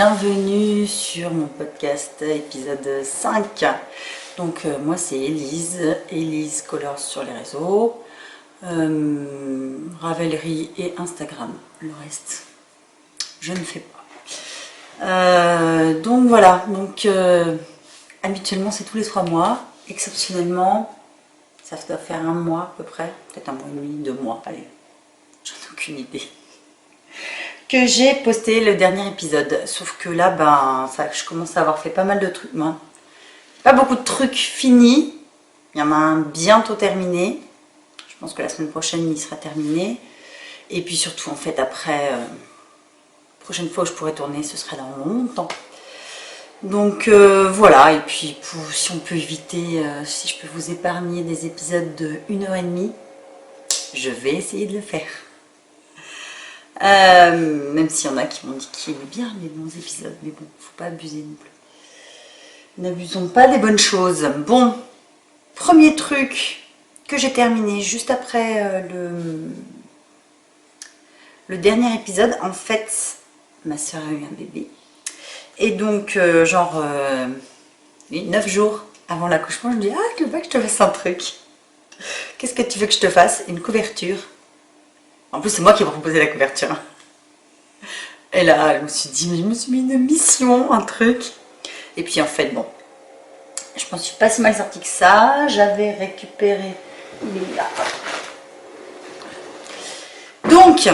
bienvenue sur mon podcast épisode 5. Donc moi c'est Elise Colors sur les réseaux, Ravelry et Instagram. Le reste, je ne fais pas. Donc voilà, habituellement c'est tous les 3 mois, exceptionnellement ça doit faire 1 mois à peu près, peut-être 1 mois et demi, 2 mois, allez, j'en ai aucune idée, que j'ai posté le dernier épisode. Sauf que là, je commence à avoir fait pas mal de trucs, moi. Pas beaucoup de trucs finis. Il y en a un bientôt terminé. Je pense que la semaine prochaine, il sera terminé. Et puis surtout, en fait, après, prochaine fois où je pourrai tourner, ce sera dans longtemps. Donc voilà, et puis si on peut éviter, si je peux vous épargner des épisodes de 1h30, je vais essayer de le faire. Même s'il y en a qui m'ont dit qu'ils aimaient bien les bons épisodes, mais bon, faut pas abuser non plus. N'abusons pas des bonnes choses. Bon, premier truc que j'ai terminé juste après le dernier épisode. En fait, ma soeur a eu un bébé. Et donc, 9 jours avant l'accouchement, je me dis, ah, tu veux que je te fasse un truc? Qu'est-ce que tu veux que je te fasse? Une couverture. En plus, c'est moi qui ai proposé la couverture. Et là, je me suis dit, mais je me suis mis une mission, un truc. Et puis en fait, bon, je m'en suis pas si mal sortie que ça. J'avais récupéré, il est là. Donc,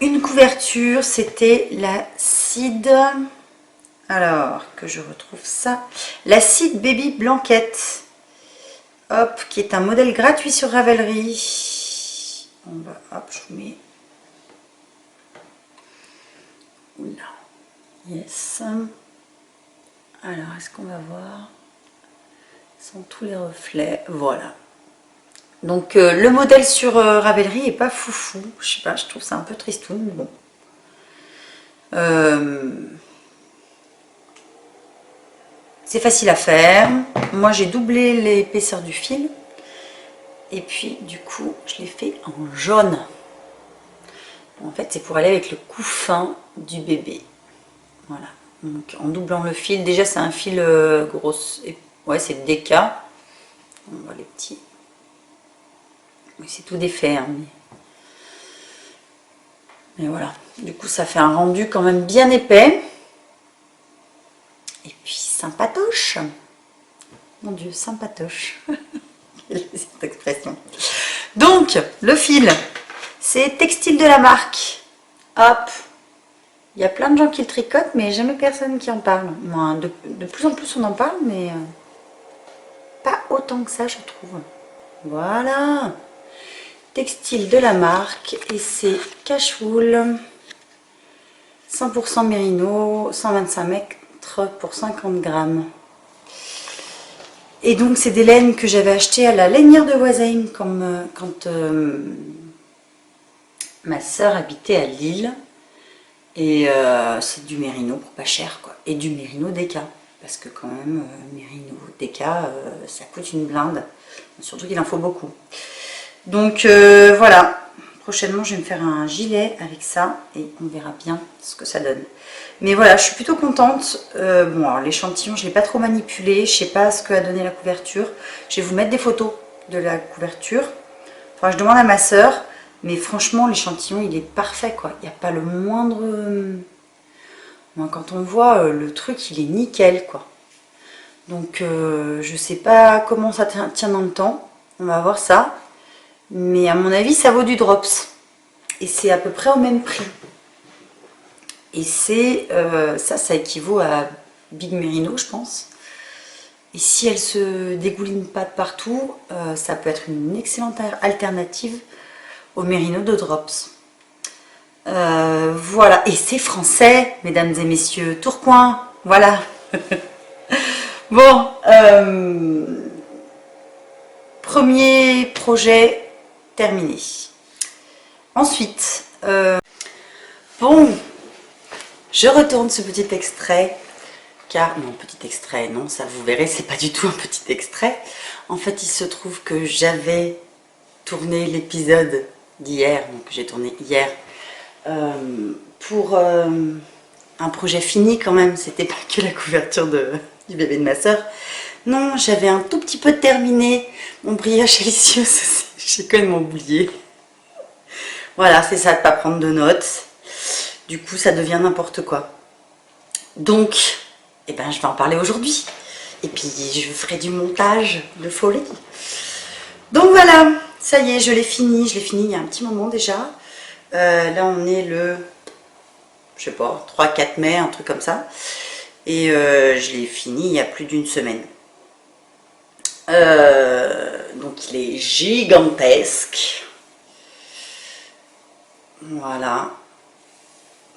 une couverture, c'était la Seed. Alors, que je retrouve ça. La Seed Baby Blanket. Hop, qui est un modèle gratuit sur Ravelry. On va, hop, je vous mets. Oula. Yes. Alors, est-ce qu'on va voir? Sans tous les reflets. Voilà. Donc, le modèle sur Ravelry est pas foufou. Je sais pas, je trouve ça un peu tristoun, mais bon. C'est facile à faire. Moi, j'ai doublé l'épaisseur du fil. Et puis, du coup, je l'ai fait en jaune. En fait, c'est pour aller avec le couffin du bébé. Voilà. Donc, en doublant le fil, déjà, c'est un fil gros. Ouais, c'est le DK. On voit les petits. Oui, c'est tout défait. Hein, mais voilà. Du coup, ça fait un rendu quand même bien épais. Et puis, sympatoche. Mon Dieu, sympatoche. Quelle est cette expression? Donc, le fil, c'est Textile de la marque. Hop. Il y a plein de gens qui le tricotent, mais jamais personne qui en parle. Moi, de plus en plus, on en parle, mais pas autant que ça, je trouve. Voilà. Textile de la marque. Et c'est Cache-Wool. 100% mérino, 125 mètres pour 50 grammes. Et donc, c'est des laines que j'avais achetées à la lainière de Voisin quand ma soeur habitait à Lille. Et c'est du mérino pour pas cher, quoi. Et du mérino DK. Parce que quand même, mérino DK, ça coûte une blinde. Surtout qu'il en faut beaucoup. Donc voilà. Prochainement, je vais me faire un gilet avec ça. Et on verra bien ce que ça donne. Mais voilà, je suis plutôt contente. Bon, alors l'échantillon, je ne l'ai pas trop manipulé. Je ne sais pas ce que a donné la couverture. Je vais vous mettre des photos de la couverture. Enfin, je demande à ma soeur. Mais franchement, l'échantillon, il est parfait, quoi. Il n'y a pas le moindre... Moi, quand on voit le truc, il est nickel, quoi. Donc, je sais pas comment ça tient dans le temps. On va voir ça. Mais à mon avis, ça vaut du drops. Et c'est à peu près au même prix. Et c'est... ça équivaut à Big Merino, je pense. Et si elle se dégouline pas de partout, ça peut être une excellente alternative au mérino de Drops. Voilà, et c'est français, mesdames et messieurs, Tourcoing, voilà. Bon, premier projet terminé. Ensuite, bon, je retourne ce petit extrait, car, non, petit extrait, non, ça vous verrez, c'est pas du tout un petit extrait. En fait, il se trouve que j'avais tourné l'épisode d'hier, donc j'ai tourné hier, pour un un projet fini quand même, c'était pas que la couverture du bébé de ma soeur. Non, j'avais un tout petit peu terminé mon brioche Alicieux, j'ai quand même oublié. Voilà, c'est ça de pas prendre de notes. Du coup, ça devient n'importe quoi. Donc, eh ben, je vais en parler aujourd'hui. Et puis, je ferai du montage de folie. Donc voilà, ça y est, je l'ai fini. Je l'ai fini il y a un petit moment déjà. Là, on est le, je sais pas, 3-4 mai, un truc comme ça. Et je l'ai fini il y a plus d'une semaine. Donc, il est gigantesque. Voilà.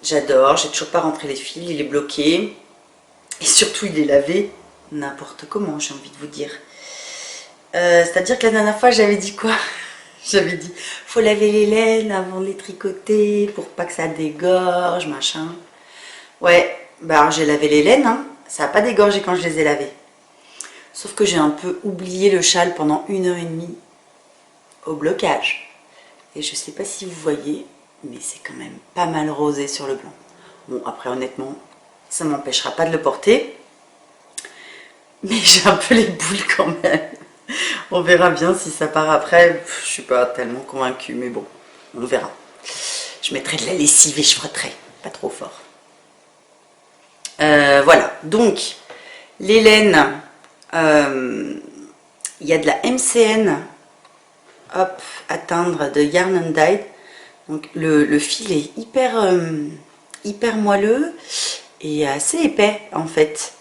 J'adore. J'ai toujours pas rentré les fils. Il est bloqué. Et surtout, il est lavé n'importe comment, j'ai envie de vous dire. C'est-à-dire que la dernière fois, j'avais dit quoi? J'avais dit, faut laver les laines avant de les tricoter pour pas que ça dégorge, machin. Ouais, bah j'ai lavé les laines, hein. Ça n'a pas dégorgé quand je les ai lavées. Sauf que j'ai un peu oublié le châle pendant 1h30 au blocage. Et je sais pas si vous voyez, mais c'est quand même pas mal rosé sur le blanc. Bon, après honnêtement, ça m'empêchera pas de le porter. Mais j'ai un peu les boules quand même. On verra bien si ça part après. Je suis pas tellement convaincue, mais bon, on verra. Je mettrai de la lessive et je frotterai, pas trop fort. Voilà, donc les laines, il y a de la MCN, hop, à teindre de Yarn and Dyed. Donc le fil est hyper moelleux et assez épais en fait.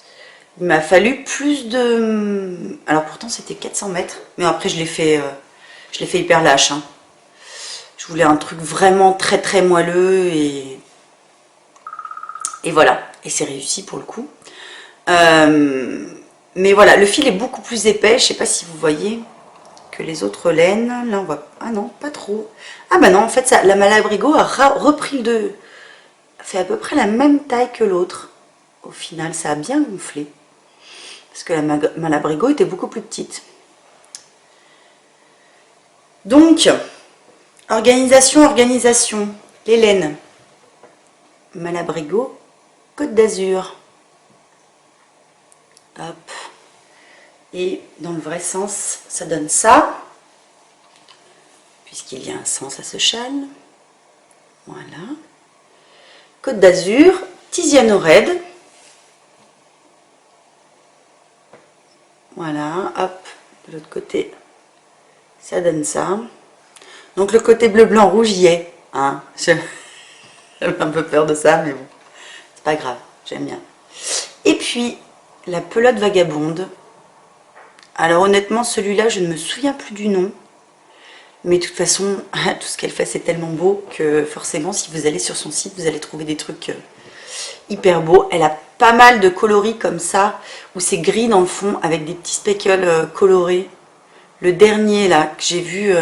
Il m'a fallu plus de... Alors pourtant c'était 400 mètres, mais après je l'ai fait hyper lâche. Hein. Je voulais un truc vraiment très moelleux et voilà. Et c'est réussi pour le coup. Mais voilà, le fil est beaucoup plus épais. Je sais pas si vous voyez que les autres laines. Là on voit... Ah non, pas trop. Ah bah non, en fait ça, la Malabrigo a repris fait à peu près la même taille que l'autre. Au final, ça a bien gonflé. Parce que la Malabrigo était beaucoup plus petite. Donc, organisation. Les laines. Malabrigo, Côte d'Azur. Hop. Et dans le vrai sens, ça donne ça. Puisqu'il y a un sens à ce châle. Voilà. Côte d'Azur, Tiziano Red. Voilà, hop, de l'autre côté, ça donne ça. Donc le côté bleu, blanc, rouge y est. Hein. J'ai un peu peur de ça, mais bon, c'est pas grave, j'aime bien. Et puis, la pelote vagabonde. Alors honnêtement, celui-là, je ne me souviens plus du nom. Mais de toute façon, tout ce qu'elle fait, c'est tellement beau que forcément, si vous allez sur son site, vous allez trouver des trucs hyper beaux. Elle a pas mal de coloris comme ça, où c'est gris dans le fond, avec des petits speckles colorés. Le dernier, là, que j'ai vu,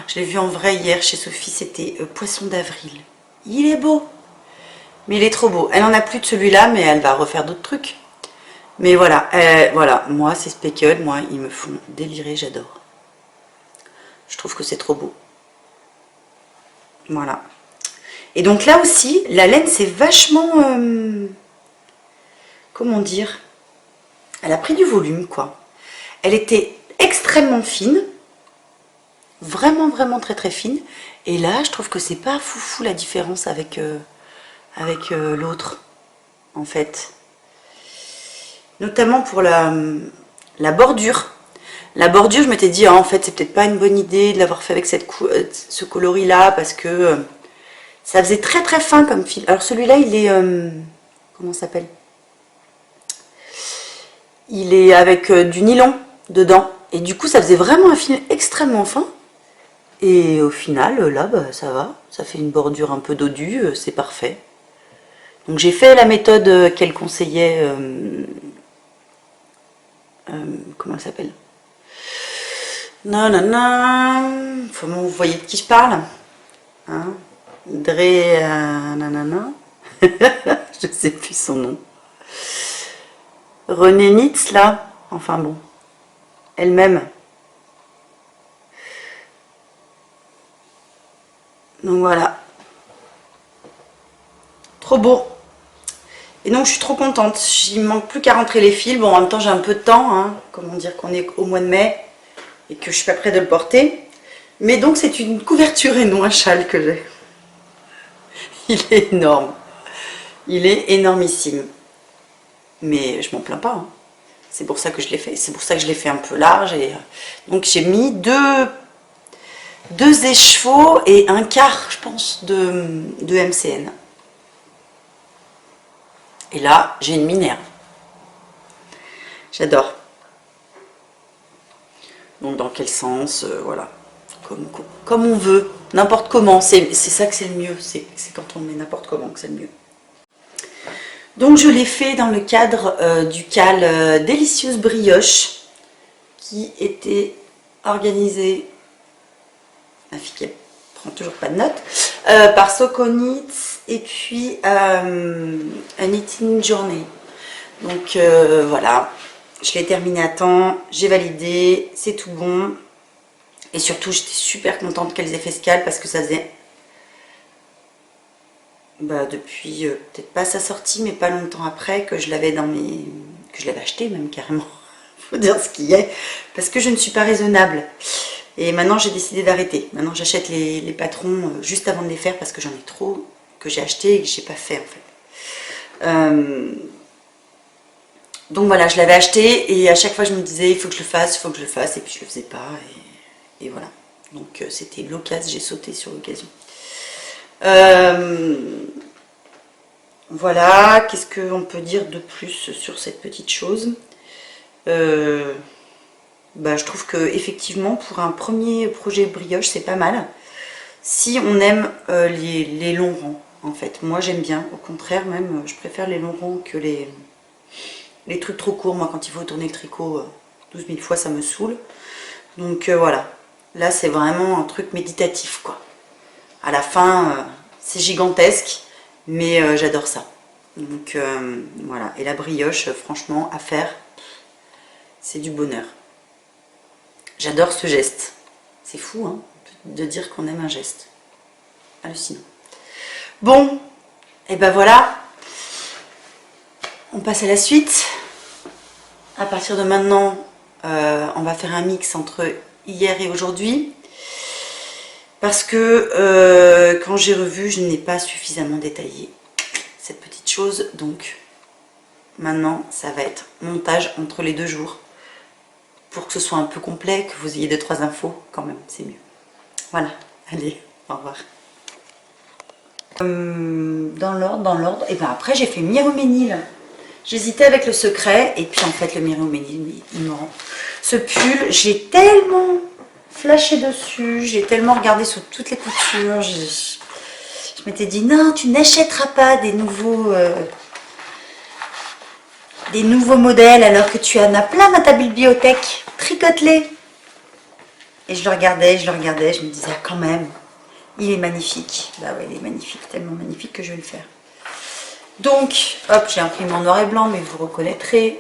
je l'ai vu en vrai hier chez Sophie, c'était Poisson d'avril. Il est beau, mais il est trop beau. Elle en a plus de celui-là, mais elle va refaire d'autres trucs. Mais voilà, voilà, moi, ces speckles, moi, ils me font délirer, j'adore. Je trouve que c'est trop beau. Voilà. Et donc là aussi, la laine, c'est vachement... comment dire? Elle a pris du volume, quoi. Elle était extrêmement fine. Vraiment très fine. Et là, je trouve que c'est pas foufou la différence avec, l'autre, en fait. Notamment pour la bordure. La bordure, je m'étais dit, en fait, c'est peut-être pas une bonne idée de l'avoir fait avec ce coloris-là, parce que ça faisait très fin comme fil. Alors celui-là, il est... comment ça s'appelle? Il est avec du nylon dedans. Et du coup, ça faisait vraiment un fil extrêmement fin. Et au final, là, bah, ça va. Ça fait une bordure un peu dodue, c'est parfait. Donc j'ai fait la méthode qu'elle conseillait. Comment elle s'appelle? Non. Vous voyez de qui je parle? Hein? Nanana. Je sais plus son nom. René Nitz, là. Enfin bon. Elle-même. Donc voilà. Trop beau. Et donc je suis trop contente. Il me manque plus qu'à rentrer les fils. Bon, en même temps j'ai un peu de temps, hein. Comment dire qu'on est au mois de mai et que je suis pas prête de le porter. Mais donc c'est une couverture et non un châle que j'ai. Il est énorme. Il est énormissime. Mais je m'en plains pas, hein. C'est pour ça que je l'ai fait. C'est pour ça que je l'ai fait un peu large. Et donc j'ai mis deux écheveaux et un quart, je pense, de MCN. Et là, j'ai une Minerve. J'adore. Donc dans quel sens, voilà. Comme on veut, n'importe comment. C'est ça que c'est le mieux. C'est quand on met n'importe comment que c'est le mieux. Donc je l'ai fait dans le cadre du cal Délicieuse Brioche qui était organisé, ma fille qui prend toujours pas de notes, par Soconit et puis un Eating Journey. Donc voilà, je l'ai terminé à temps, j'ai validé, c'est tout bon. Et surtout j'étais super contente qu'elles aient fait ce cal parce que ça faisait depuis peut-être pas sa sortie mais pas longtemps après que je l'avais acheté même carrément. Faut dire ce qu'il y a, parce que je ne suis pas raisonnable. Et maintenant j'ai décidé d'arrêter. Maintenant j'achète les patrons juste avant de les faire parce que j'en ai trop que j'ai acheté et que j'ai pas fait en fait. Donc voilà, je l'avais acheté et à chaque fois je me disais il faut que je le fasse, il faut que je le fasse, et puis je le faisais pas et voilà. Donc c'était l'occasion, j'ai sauté sur l'occasion. Voilà, qu'est-ce qu'on peut dire de plus sur cette petite chose? Je trouve que effectivement pour un premier projet brioche c'est pas mal si on aime les longs rangs. En fait moi j'aime bien, au contraire même je préfère les longs rangs que les trucs trop courts. Moi quand il faut tourner le tricot 12 000 fois ça me saoule. Donc voilà, là c'est vraiment un truc méditatif quoi. À la fin c'est gigantesque mais j'adore ça. Donc voilà, et la brioche franchement à faire c'est du bonheur. J'adore ce geste. C'est fou hein, de dire qu'on aime un geste. Hallucinant. Bon, et ben voilà. On passe à la suite. À partir de maintenant, on va faire un mix entre hier et aujourd'hui. Parce que quand j'ai revu, je n'ai pas suffisamment détaillé cette petite chose. Donc maintenant, ça va être montage entre les 2 jours. Pour que ce soit un peu complet, que vous ayez 2-3 infos quand même, c'est mieux. Voilà, allez, au revoir. Dans l'ordre, et bien après j'ai fait Miroménil. J'hésitais avec le secret, et puis en fait le Miroménil, il me rend. Ce pull, j'ai tellement flashé dessus, j'ai tellement regardé sur toutes les coutures, je m'étais dit non, tu n'achèteras pas des nouveaux modèles alors que tu en as plein dans ta bibliothèque, tricote-les. Et je le regardais, je me disais ah, quand même. Il est magnifique. Bah ouais, il est magnifique, tellement magnifique que je vais le faire. Donc, hop, j'ai imprimé en noir et blanc, mais vous reconnaîtrez,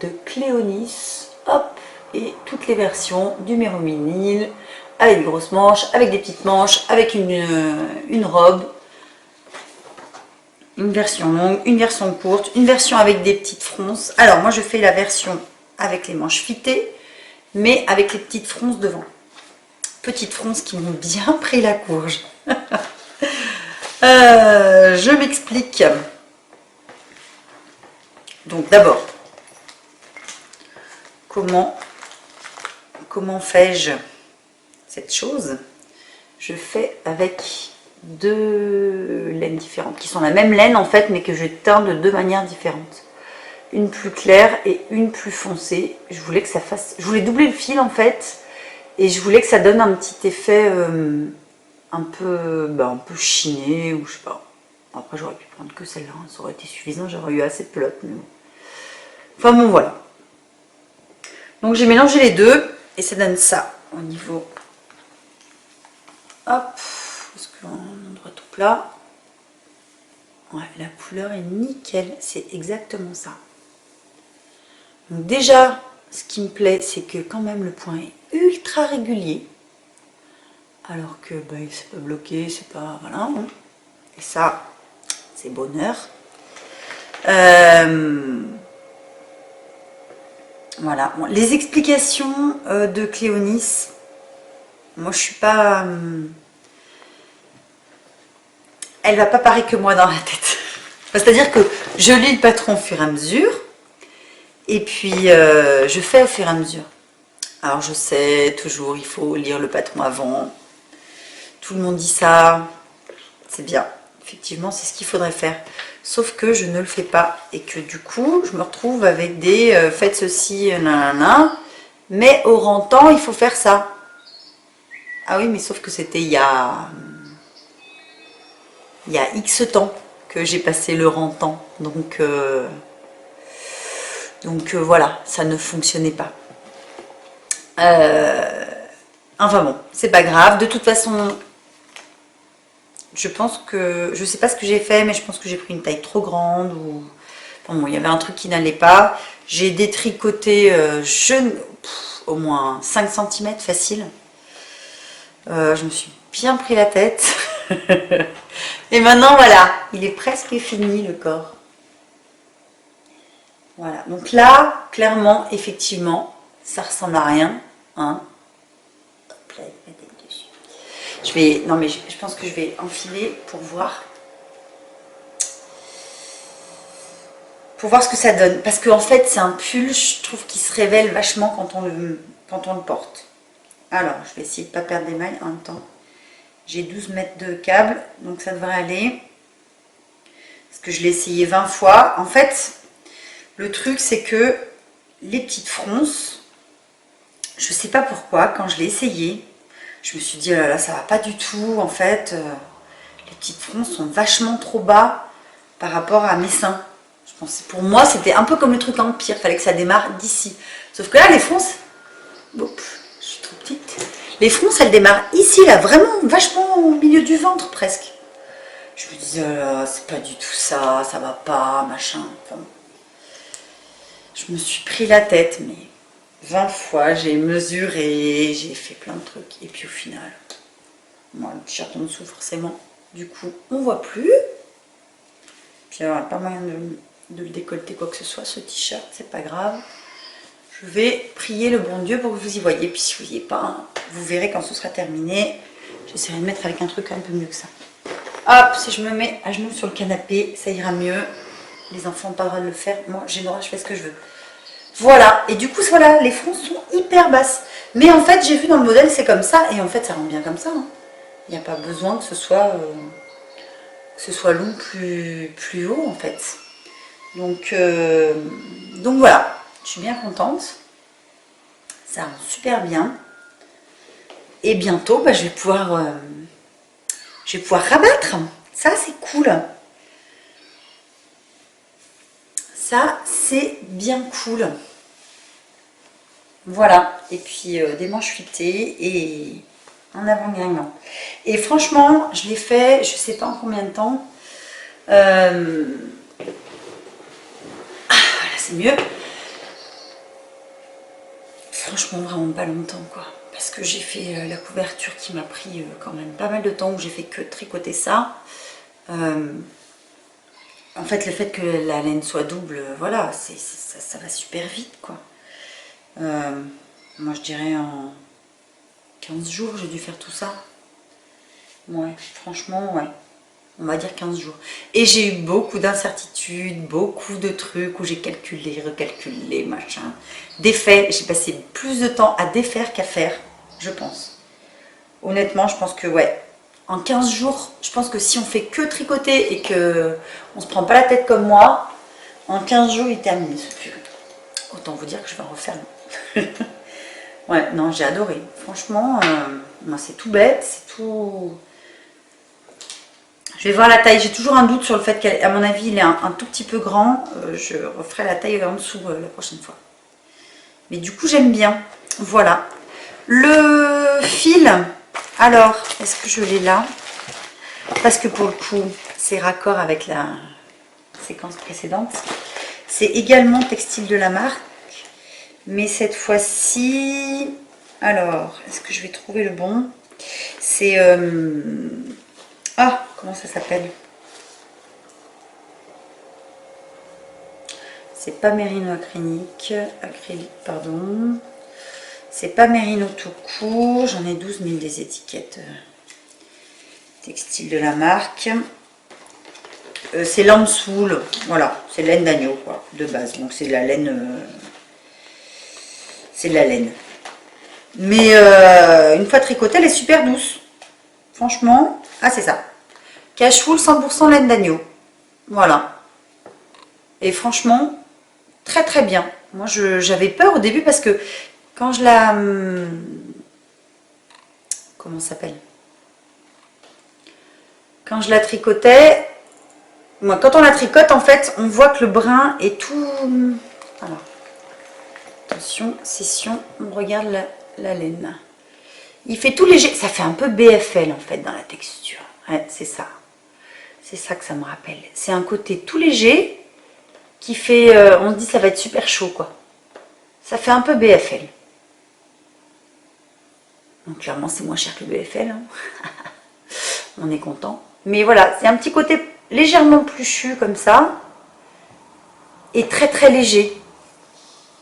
de Cléonis, hop, et toutes les versions du Miroménil, avec des grosses manches, avec des petites manches, avec une robe, une version longue, une version courte, une version avec des petites fronces. Alors, moi, je fais la version avec les manches fitées, mais avec les petites fronces devant. Petites fronces qui m'ont bien pris la courge. Je m'explique. Donc d'abord, comment fais-je cette chose? Je fais avec 2 laines différentes, qui sont la même laine en fait, mais que je teins de 2 manières différentes. Une plus claire et une plus foncée. Je voulais que ça fasse... Je voulais doubler le fil en fait, et je voulais que ça donne un petit effet un peu chiné, ou je sais pas. Après j'aurais pu prendre que celle-là, ça aurait été suffisant, j'aurais eu assez de pelote, mais bon. Enfin bon voilà. Donc j'ai mélangé les deux, et ça donne ça au niveau. Hop, parce qu'on a endroit tout plat. Ouais, la couleur est nickel, c'est exactement ça. Donc déjà, ce qui me plaît, c'est que quand même le point est ultra régulier. Alors que c'est pas bloqué, c'est pas... Voilà. Et ça, c'est bonheur. Voilà. Bon, les explications de Cléonis, moi je suis pas... elle va pas pareil que moi dans la tête. C'est-à-dire que je lis le patron au fur et à mesure, et puis je fais au fur et à mesure. Alors je sais, toujours il faut lire le patron avant. Tout le monde dit ça, c'est bien. Effectivement, c'est ce qu'il faudrait faire. Sauf que je ne le fais pas. Et que du coup, je me retrouve avec des faites ceci, nanana. Mais au rentant, il faut faire ça. Ah oui, mais sauf que c'était il y a X temps que j'ai passé le rentant. Donc voilà, ça ne fonctionnait pas. Enfin bon, c'est pas grave. De toute façon, je pense que... je sais pas ce que j'ai fait, mais je pense que j'ai pris une taille trop grande. Ou... enfin bon, il y avait un truc qui n'allait pas. J'ai détricoté au moins 5 cm facile. Je me suis bien pris la tête. Et maintenant, voilà, il est presque fini le corps. Voilà, donc là, clairement, effectivement, ça ressemble à rien. Hein. Hop là, il va être dessus. Je vais, non mais je pense que je vais enfiler pour voir. Pour voir ce que ça donne. Parce qu'en fait, c'est un pull, je trouve, qui se révèle vachement quand on le porte. Alors, je vais essayer de ne pas perdre des mailles en même temps. J'ai 12 mètres de câble, donc ça devrait aller. Parce que je l'ai essayé 20 fois. En fait, le truc, c'est que les petites fronces, je ne sais pas pourquoi, quand je l'ai essayé, je me suis dit, oh là là, ça va pas du tout. En fait, les petites fronces sont vachement trop bas par rapport à mes seins. Je pensais, pour moi, c'était un peu comme le truc Empire, il fallait que ça démarre d'ici. Sauf que là, les fronces, je suis trop petite. Les fronces, elles démarrent ici, là, vraiment vachement au milieu du ventre, presque. Je me disais, oh, c'est pas du tout ça, ça va pas, machin. Enfin, je me suis pris la tête, mais 20 fois, j'ai mesuré, j'ai fait plein de trucs. Et puis au final, moi, le t-shirt en dessous, forcément, du coup, on voit plus. Puis il n'y aura pas moyen de le décolleter quoi que ce soit, ce t-shirt, c'est pas grave. Je vais prier le bon Dieu pour que vous y voyez. Puis si vous n'y voyez pas, vous verrez quand ce sera terminé. J'essaierai de mettre avec un truc un peu mieux que ça. Hop, si je me mets à genoux sur le canapé, ça ira mieux. Les enfants n'ont pas le droit de le faire. Moi, j'ai le droit, je fais ce que je veux. Voilà. Et du coup, voilà, les fronces sont hyper basses. Mais en fait, j'ai vu dans le modèle, c'est comme ça. Et en fait, ça rend bien comme ça. Hein. Il n'y a pas besoin que ce soit long plus haut, en fait. Donc voilà. Je suis bien contente. Ça rend super bien. Et bientôt, bah, je vais pouvoir rabattre. Ça, c'est cool. Ça, c'est bien cool. Voilà. Et puis, des manches fuitées et un avant-gagnant. Et franchement, je l'ai fait, je sais pas en combien de temps. Voilà, c'est mieux. Franchement, vraiment pas longtemps, quoi. Parce que j'ai fait la couverture qui m'a pris quand même pas mal de temps, où j'ai fait que tricoter ça. En fait, le fait que la laine soit double, voilà, ça va super vite, quoi. Moi, je dirais en 15 jours, j'ai dû faire tout ça. Ouais, franchement, ouais. On va dire 15 jours. Et j'ai eu beaucoup d'incertitudes, beaucoup de trucs où j'ai calculé, recalculé, machin. Défait, j'ai passé plus de temps à défaire qu'à faire, je pense. Honnêtement, je pense que, ouais, en 15 jours, je pense que si on fait que tricoter et que on se prend pas la tête comme moi, en 15 jours, il termine ce pull. Autant vous dire que je vais en refaire. Ouais, non, j'ai adoré. Franchement, moi, c'est tout bête, c'est tout... Je vais voir la taille. J'ai toujours un doute sur le fait qu'à mon avis, il est un tout petit peu grand. Je referai la taille en dessous la prochaine fois. Mais du coup, j'aime bien. Voilà. Le fil, alors, est-ce que je l'ai là? Parce que pour le coup, c'est raccord avec la séquence précédente. C'est également Textile de la marque. Mais cette fois-ci... Alors, est-ce que je vais trouver le bon? C'est... Ah, comment ça s'appelle? C'est pas mérino acrylique, pardon. C'est pas mérino tout court. J'en ai 12 000 des étiquettes textiles de la marque. C'est Lambswool, voilà, c'est laine d'agneau quoi, de base. Donc c'est de la laine, c'est de la laine. Mais une fois tricotée, elle est super douce. Franchement, ah c'est ça. Cashwool 100% laine d'agneau. Voilà. Et franchement, très très bien. Moi j'avais peur au début parce que quand je la... comment ça s'appelle? Quand je la tricotais, moi, quand on la tricote, en fait, on voit que le brin est tout... Alors, attention, session, on regarde la laine. Il fait tout léger, ça fait un peu BFL en fait dans la texture. Ouais, c'est ça. C'est ça que ça me rappelle. C'est un côté tout léger qui fait... on se dit ça va être super chaud quoi. Ça fait un peu BFL. Donc clairement c'est moins cher que le BFL. Hein. On est content. Mais voilà, c'est un petit côté légèrement pluchu comme ça. Et très très léger.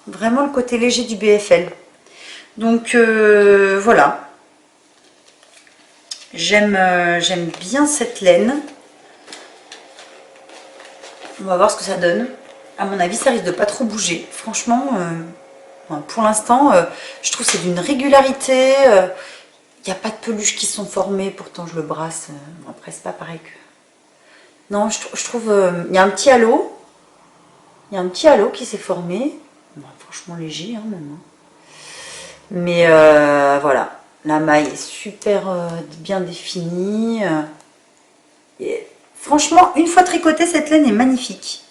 Vraiment le côté léger du BFL. Donc voilà. J'aime bien cette laine. On va voir ce que ça donne. À mon avis, ça risque de pas trop bouger. Franchement, pour l'instant, je trouve que c'est d'une régularité. Il n'y a pas de peluches qui sont formées. Pourtant, je le brasse. Après, c'est pas pareil que... Non, je trouve... il y a un petit halo. Il y a un petit halo qui s'est formé. Bon, franchement léger, hein, même. Mais voilà. La maille est super bien définie. Et franchement, une fois tricotée, cette laine est magnifique.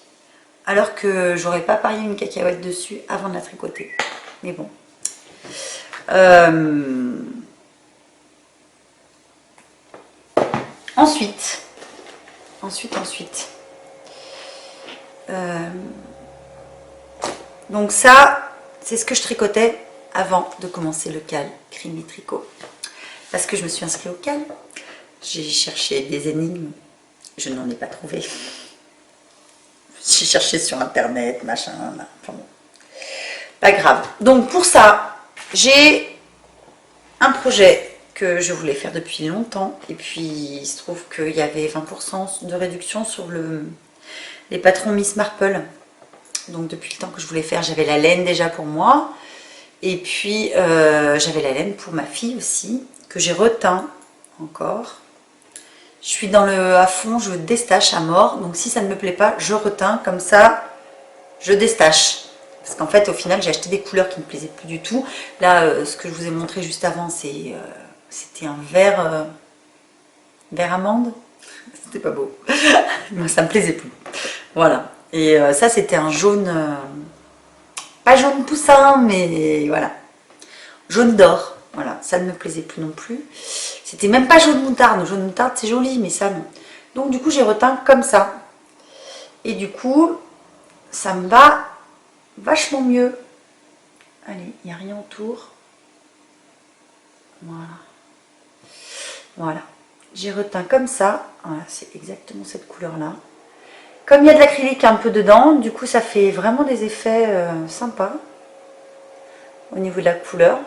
Alors que j'aurais pas parié une cacahuète dessus avant de la tricoter. Mais bon. Ensuite. Donc ça, c'est ce que je tricotais avant de commencer le cal Creamy Tricot. Parce que je me suis inscrite au cal. J'ai cherché des énigmes. Je n'en ai pas trouvé. J'ai cherché sur internet, machin. Enfin bon. Pas grave. Donc pour ça, j'ai un projet que je voulais faire depuis longtemps. Et puis il se trouve qu'il y avait 20% de réduction sur les patrons Miss Marple. Donc depuis le temps que je voulais faire, j'avais la laine déjà pour moi. Et puis j'avais la laine pour ma fille aussi, que j'ai reteint encore. Je suis dans le à fond, je déstache à mort. Donc si ça ne me plaît pas, je reteins. Comme ça, je déstache. Parce qu'en fait, au final, j'ai acheté des couleurs qui ne me plaisaient plus du tout. Là, ce que je vous ai montré juste avant, c'était un vert amande. C'était pas beau. Moi, ça me plaisait plus. Voilà. Et ça, c'était un jaune... pas jaune poussin, mais voilà. Jaune d'or. Voilà, ça ne me plaisait plus non plus. C'était même pas jaune moutarde. Jaune moutarde, c'est joli, mais ça non. Donc, du coup, j'ai reteint comme ça. Et du coup, ça me va vachement mieux. Allez, il n'y a rien autour. Voilà. Voilà. J'ai reteint comme ça. Voilà, c'est exactement cette couleur-là. Comme il y a de l'acrylique un peu dedans, du coup, ça fait vraiment des effets sympas au niveau de la couleur.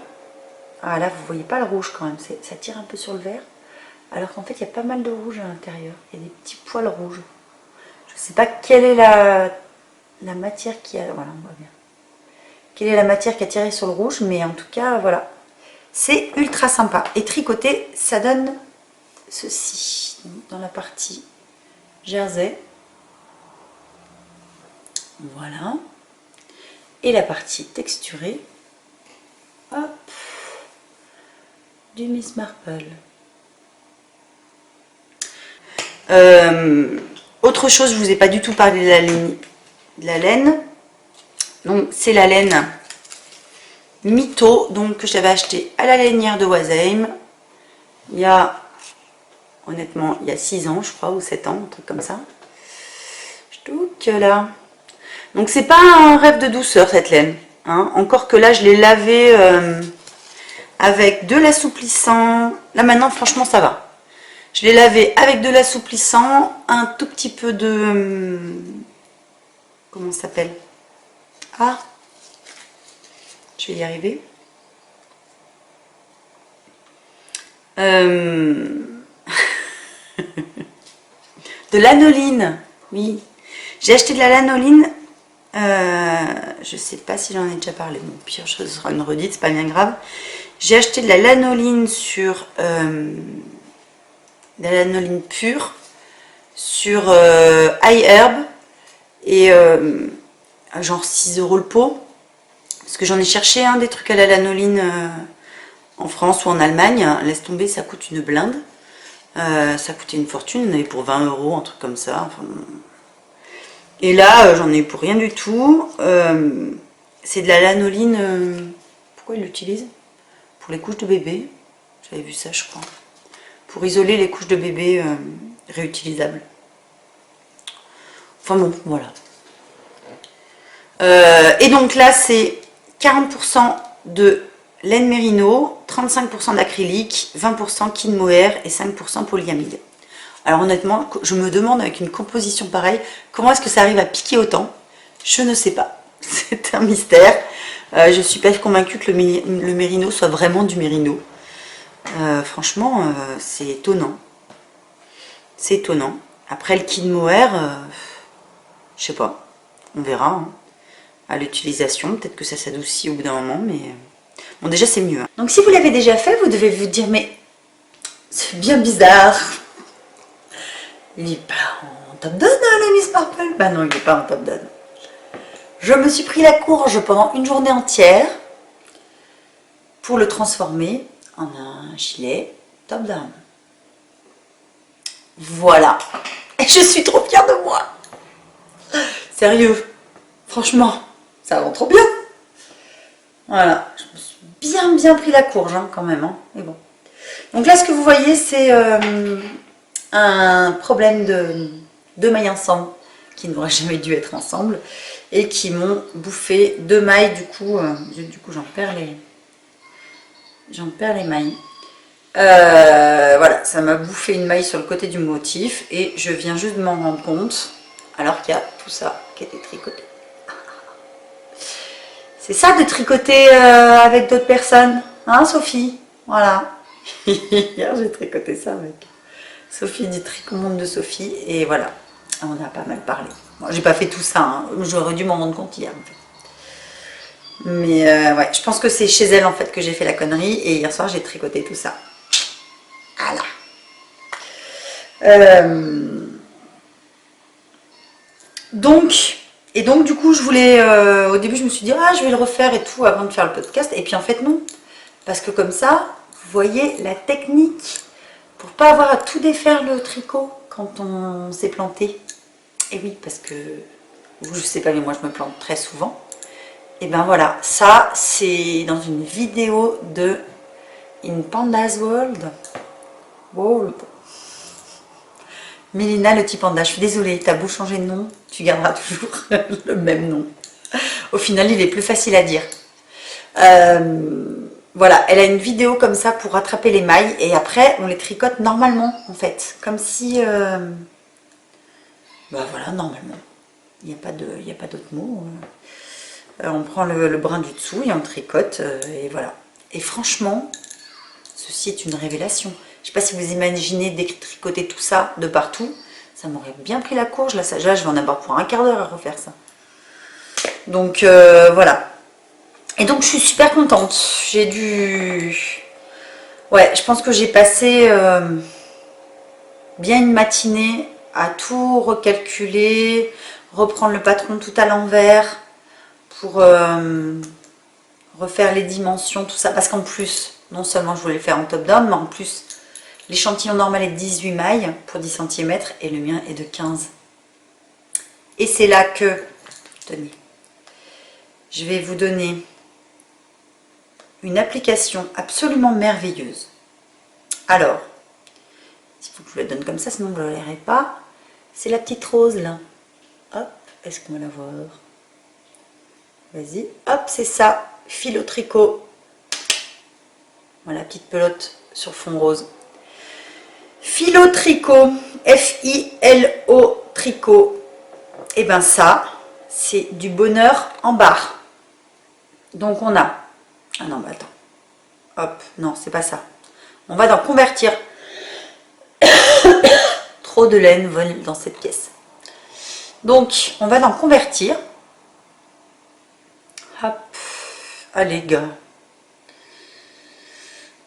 Ah là, vous voyez pas le rouge quand même, ça tire un peu sur le vert. Alors qu'en fait, il y a pas mal de rouge à l'intérieur. Il y a des petits poils rouges. Je ne sais pas quelle est la matière qui a... Voilà, on voit bien. Quelle est la matière qui a tiré sur le rouge, mais en tout cas, voilà. C'est ultra sympa. Et tricoter, ça donne ceci. Dans la partie jersey. Voilà. Et la partie texturée. Hop. Du Miss Marple. Autre chose, je ne vous ai pas du tout parlé de la laine. Donc c'est la laine Mito, donc que j'avais acheté à la lainière de Oisheim. Il y a, honnêtement, il y a 6 ans, je crois, ou 7 ans, un truc comme ça. Donc là. Donc c'est pas un rêve de douceur cette laine. Hein. Encore que là, je l'ai lavée avec de l'assouplissant. Là maintenant, franchement, ça va. Je l'ai lavé avec de l'assouplissant, un tout petit peu de... comment ça s'appelle? Ah, je vais y arriver. De l'anoline, oui. J'ai acheté de la lanoline. Je sais pas si j'en ai déjà parlé. Bon, pire, ce sera une redite, c'est pas bien grave. J'ai acheté de la lanoline sur de la lanoline pure sur iHerb et genre 6 € le pot. Parce que j'en ai cherché des trucs à la lanoline en France ou en Allemagne. Laisse tomber, ça coûte une blinde. Ça coûtait une fortune, on avait pour 20 €, un truc comme ça. Enfin, et là, j'en ai eu pour rien du tout. C'est de la lanoline. Pourquoi ils l'utilisent? Pour les couches de bébé. J'avais vu ça, je crois. Pour isoler les couches de bébé réutilisables. Enfin bon, voilà. Et donc là, c'est 40% de laine mérino, 35% d'acrylique, 20% kin mohair et 5% polyamide. Alors honnêtement, je me demande avec une composition pareille, comment est-ce que ça arrive à piquer autant? Je ne sais pas. C'est un mystère. Je suis pas convaincue que le mérino soit vraiment du mérino. Franchement, c'est étonnant. C'est étonnant. Après le kin mohair, je sais pas. On verra à l'utilisation. Peut-être que ça s'adoucit au bout d'un moment, mais bon, déjà c'est mieux. Donc si vous l'avez déjà fait, vous devez vous dire, mais c'est bien bizarre. Il n'est pas en top down, le Miss Marple. Bah non, il n'est pas en top down. Je me suis pris la courge pendant une journée entière pour le transformer en un gilet top down. Voilà. Et je suis trop fière de moi. Sérieux. Franchement, ça rend trop bien. Voilà. Je me suis bien pris la courge quand même. Mais bon. Donc là, ce que vous voyez, c'est un problème de mailles ensemble qui n'auraient jamais dû être ensemble et qui m'ont bouffé 2 mailles. Du coup j'en perds les mailles. Voilà, ça m'a bouffé une maille sur le côté du motif et je viens juste de m'en rendre compte alors qu'il y a tout ça qui était tricoté. C'est ça de tricoter avec d'autres personnes, hein Sophie? Voilà. Hier j'ai tricoté ça avec Sophie du Tricot Monde de Sophie et voilà, on a pas mal parlé. Bon, j'ai pas fait tout ça, j'aurais dû m'en rendre compte hier en fait. Mais ouais, je pense que c'est chez elle en fait que j'ai fait la connerie et hier soir j'ai tricoté tout ça. Voilà. Donc du coup je voulais, au début je me suis dit je vais le refaire et tout avant de faire le podcast et puis en fait non. Parce que comme ça, vous voyez la technique pour pas avoir à tout défaire le tricot quand on s'est planté. Et oui, parce que vous, je sais pas, mais moi je me plante très souvent. Et ben voilà, ça c'est dans une vidéo de In Panda's World. Mélina le petit panda, je suis désolée, t'as beau changer de nom, tu garderas toujours le même nom. Au final, il est plus facile à dire. Voilà, elle a une vidéo comme ça pour rattraper les mailles et après on les tricote normalement en fait, comme si bah voilà, normalement, il n'y a pas d'autre mot. On prend le brin du dessous et on tricote et voilà. Et franchement, ceci est une révélation. Je sais pas si vous imaginez détricoter tout ça de partout, ça m'aurait bien pris la courge. Là, je vais en avoir pour un quart d'heure à refaire ça. Donc voilà. Et donc je suis super contente. J'ai dû... Ouais, je pense que j'ai passé bien une matinée à tout recalculer, reprendre le patron tout à l'envers pour refaire les dimensions, tout ça. Parce qu'en plus, non seulement je voulais le faire en top down, mais en plus, l'échantillon normal est de 18 mailles pour 10 cm et le mien est de 15. Et c'est là que, tenez, je vais vous donner une application absolument merveilleuse. Alors, il faut que je vous la donne comme ça, sinon vous ne la verrez pas. C'est la petite rose là. Hop, est-ce qu'on va la voir? Vas-y, hop, c'est ça. Fil au tricot. Voilà, petite pelote sur fond rose. Fil au tricot. F-I-L-O tricot. Et ben ça, c'est du bonheur en barre. Donc on a... Ah non, bah attends. Hop, non, c'est pas ça. On va dans convertir. Trop de laine vole dans cette pièce. Donc, on va dans convertir. Hop. Allez, gars.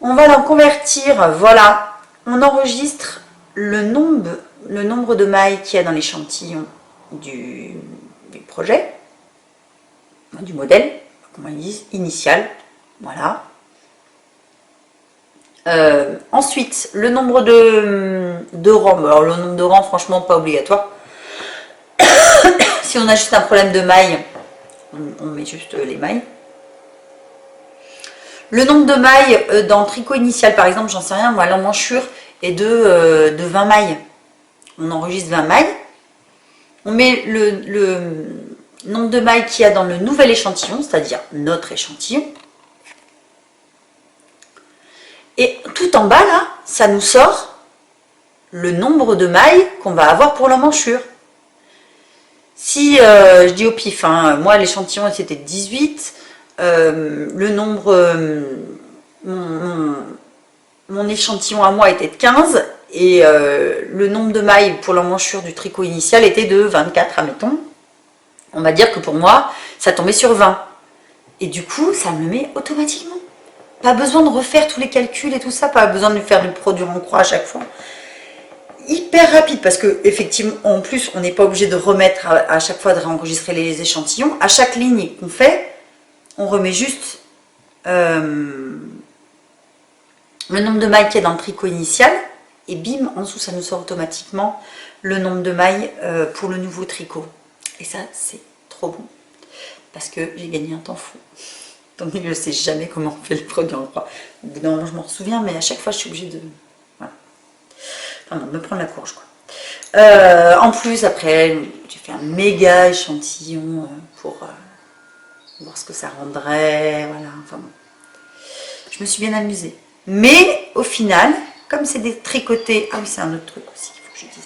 On va dans convertir, voilà. On enregistre le nombre de mailles qu'il y a dans l'échantillon du projet, du modèle, comme on dit, initial. Voilà. Ensuite, le nombre de rangs. Alors, le nombre de rangs, franchement, pas obligatoire. Si on a juste un problème de mailles, on met juste les mailles. Le nombre de mailles dans le tricot initial, par exemple, j'en sais rien, moi, l'emmanchure est de 20 mailles. On enregistre 20 mailles. On met le nombre de mailles qu'il y a dans le nouvel échantillon, c'est-à-dire notre échantillon. Et tout en bas, là, ça nous sort le nombre de mailles qu'on va avoir pour l'emmanchure. Si, je dis au pif, hein, moi l'échantillon c'était 18, le nombre, mon échantillon à moi était de 15, et le nombre de mailles pour l'emmanchure du tricot initial était de 24, admettons. On va dire que pour moi, ça tombait sur 20. Et du coup, ça me le met automatiquement. Pas besoin de refaire tous les calculs et tout ça, pas besoin de faire du produire en croix à chaque fois. Hyper rapide, parce que effectivement, en plus, on n'est pas obligé de remettre à chaque fois de réenregistrer les échantillons. À chaque ligne qu'on fait, on remet juste le nombre de mailles qu'il y a dans le tricot initial, et bim, en dessous, ça nous sort automatiquement le nombre de mailles pour le nouveau tricot. Et ça, c'est trop bon, parce que j'ai gagné un temps fou. Donc je ne sais jamais comment on fait le produit en croix. Au bout d'un moment, je m'en souviens, mais à chaque fois, je suis obligée de... Voilà. Enfin, non, de me prendre la courge, quoi. En plus, après, j'ai fait un méga échantillon pour voir ce que ça rendrait. Voilà, enfin bon. Je me suis bien amusée. Mais au final, comme c'est des tricotés... Ah oui, c'est un autre truc aussi qu'il faut que je dise.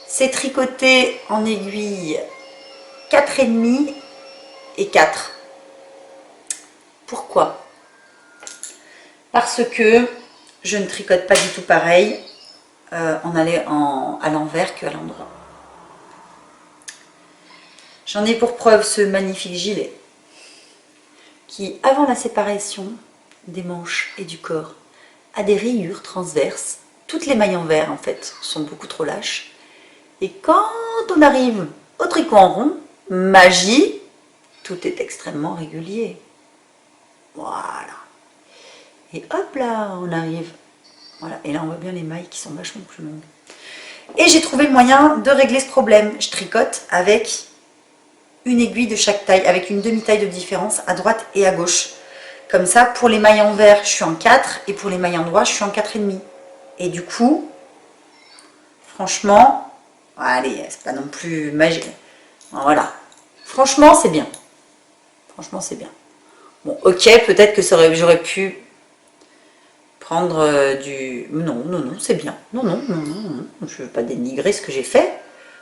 C'est tricoté en aiguille 4,5 et 4. Pourquoi? Parce que je ne tricote pas du tout pareil en allant à l'envers qu'à l'endroit. J'en ai pour preuve ce magnifique gilet qui, avant la séparation des manches et du corps, a des rayures transverses. Toutes les mailles envers, en fait, sont beaucoup trop lâches. Et quand on arrive au tricot en rond, magie, tout est extrêmement régulier. Voilà. Et hop là, on arrive. Voilà. Et là, on voit bien les mailles qui sont vachement plus longues. Et j'ai trouvé le moyen de régler ce problème. Je tricote avec une aiguille de chaque taille, avec une demi-taille de différence à droite et à gauche. Comme ça, pour les mailles en vert, je suis en 4, et pour les mailles en droit, je suis en 4,5. Et du coup, franchement, allez, c'est pas non plus magique. Voilà. Franchement, c'est bien. Franchement, c'est bien. Bon, ok, peut-être que j'aurais pu prendre du... Non, non, non, c'est bien. Non, non, non, non, non. Je ne veux pas dénigrer ce que j'ai fait.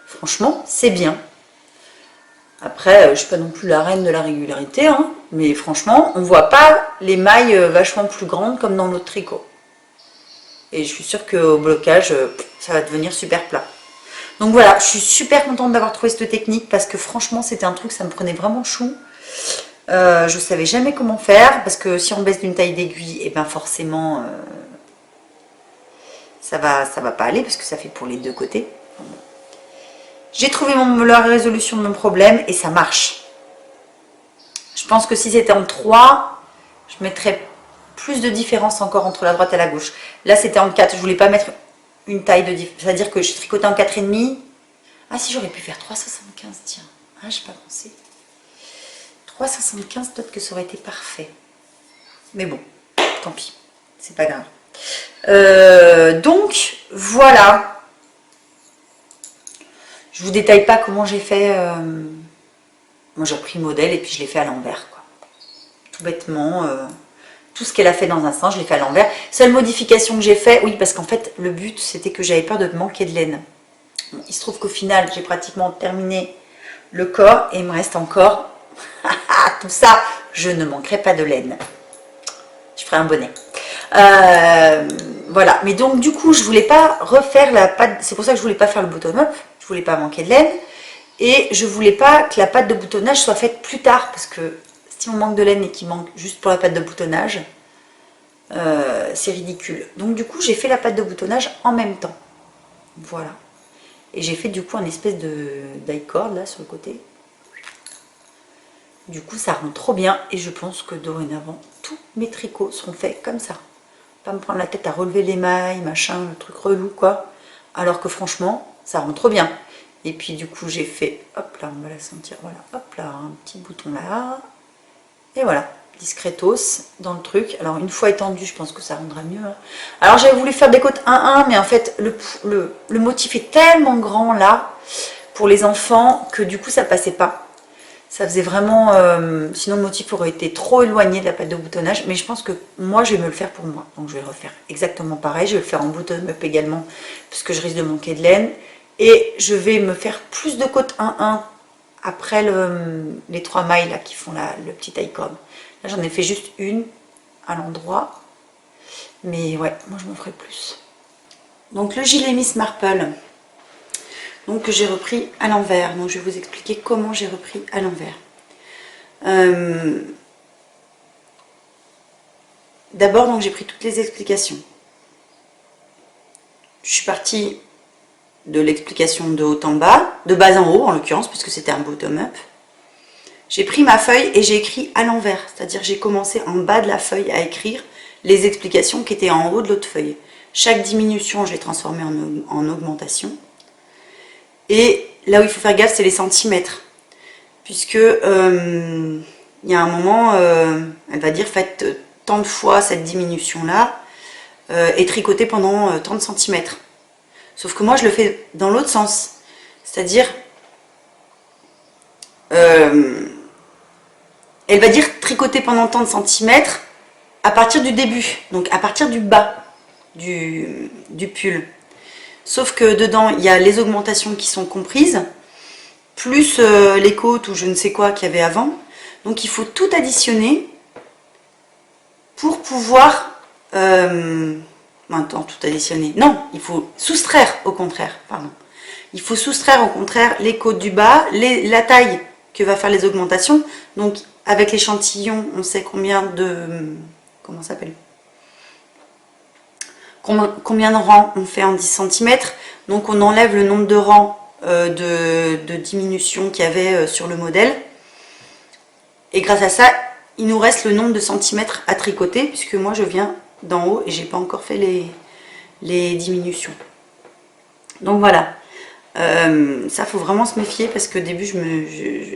Franchement, c'est bien. Après, je ne suis pas non plus la reine de la régularité, hein, mais franchement, on ne voit pas les mailles vachement plus grandes comme dans l'autre tricot. Et je suis sûre qu'au blocage, ça va devenir super plat. Donc voilà, je suis super contente d'avoir trouvé cette technique parce que franchement, c'était un truc, ça me prenait vraiment chou. Je ne savais jamais comment faire parce que si on baisse d'une taille d'aiguille, et bien forcément, ça va pas aller parce que ça fait pour les deux côtés. J'ai trouvé la résolution de mon problème et ça marche. Je pense que si c'était en 3, je mettrais plus de différence encore entre la droite et la gauche. Là, c'était en 4. Je voulais pas mettre une taille de différence. C'est-à-dire que je tricotais en 4,5. Ah si, j'aurais pu faire 3,75, tiens. Ah, j'ai pas pensé. 3,75, peut-être que ça aurait été parfait. Mais bon, tant pis. C'est pas grave. Donc, voilà. Je vous détaille pas comment j'ai fait. Moi, j'ai pris le modèle et puis je l'ai fait à l'envers, quoi. Tout bêtement. Tout ce qu'elle a fait dans un sens, je l'ai fait à l'envers. Seule modification que j'ai fait, oui, parce qu'en fait, le but, c'était que j'avais peur de manquer de laine. Bon, il se trouve qu'au final, j'ai pratiquement terminé le corps et il me reste encore tout ça. Je ne manquerai pas de laine. Je ferai un bonnet. Voilà, mais donc du coup je voulais pas refaire la pâte, c'est pour ça que je voulais pas faire le bottom-up, je voulais pas manquer de laine et je voulais pas que la pâte de boutonnage soit faite plus tard parce que si on manque de laine et qu'il manque juste pour la pâte de boutonnage, c'est ridicule. Donc du coup j'ai fait la pâte de boutonnage en même temps, voilà, et j'ai fait du coup un espèce de die-cord là sur le côté. Du coup ça rend trop bien et je pense que dorénavant tous mes tricots seront faits comme ça. Pas me prendre la tête à relever les mailles, machin, le truc relou quoi. Alors que franchement, ça rend trop bien. Et puis du coup j'ai fait, hop là, on va la sentir, voilà, hop là, un petit bouton là. Et voilà, discretos dans le truc. Alors une fois étendu, je pense que ça rendra mieux. Hein. Alors j'avais voulu faire des côtes 1-1, mais en fait le motif est tellement grand là, pour les enfants, que du coup ça passait pas. Ça faisait vraiment, sinon le motif aurait été trop éloigné de la pâte de boutonnage, mais je pense que moi je vais me le faire pour moi, donc je vais refaire exactement pareil, je vais le faire en bottom-up également, parce que je risque de manquer de laine, et je vais me faire plus de côtes 1-1 après les 3 mailles là qui font le petit taille cord. Là j'en ai fait juste une à l'endroit, mais ouais, moi je m'en ferai plus. Donc le gilet Miss Marple, donc que j'ai repris à l'envers. Donc je vais vous expliquer comment j'ai repris à l'envers. D'abord, donc j'ai pris toutes les explications. Je suis partie de l'explication de haut en bas, de bas en haut en l'occurrence, puisque c'était un bottom-up. J'ai pris ma feuille et j'ai écrit à l'envers, c'est-à-dire j'ai commencé en bas de la feuille à écrire les explications qui étaient en haut de l'autre feuille. Chaque diminution, je l'ai transformée en augmentation. Et là où il faut faire gaffe, c'est les centimètres. Puisque il y a un moment, elle va dire faites tant de fois cette diminution-là et tricotez pendant tant de centimètres. Sauf que moi, je le fais dans l'autre sens. C'est-à-dire, elle va dire tricoter pendant tant de centimètres à partir du début, donc à partir du bas du pull. Sauf que dedans, il y a les augmentations qui sont comprises, plus les côtes ou je ne sais quoi qu'il y avait avant. Donc il faut tout additionner pour pouvoir... attends, tout additionner. Non, il faut soustraire au contraire, pardon. Il faut soustraire au contraire les côtes du bas, la taille que va faire les augmentations. Donc avec l'échantillon, on sait combien de... Comment ça s'appelle ? Combien de rangs on fait en 10 cm. Donc on enlève le nombre de rangs de diminution qu'il y avait sur le modèle. Et grâce à ça, il nous reste le nombre de centimètres à tricoter, puisque moi je viens d'en haut et j'ai pas encore fait les diminutions. Donc voilà, ça faut vraiment se méfier parce que au début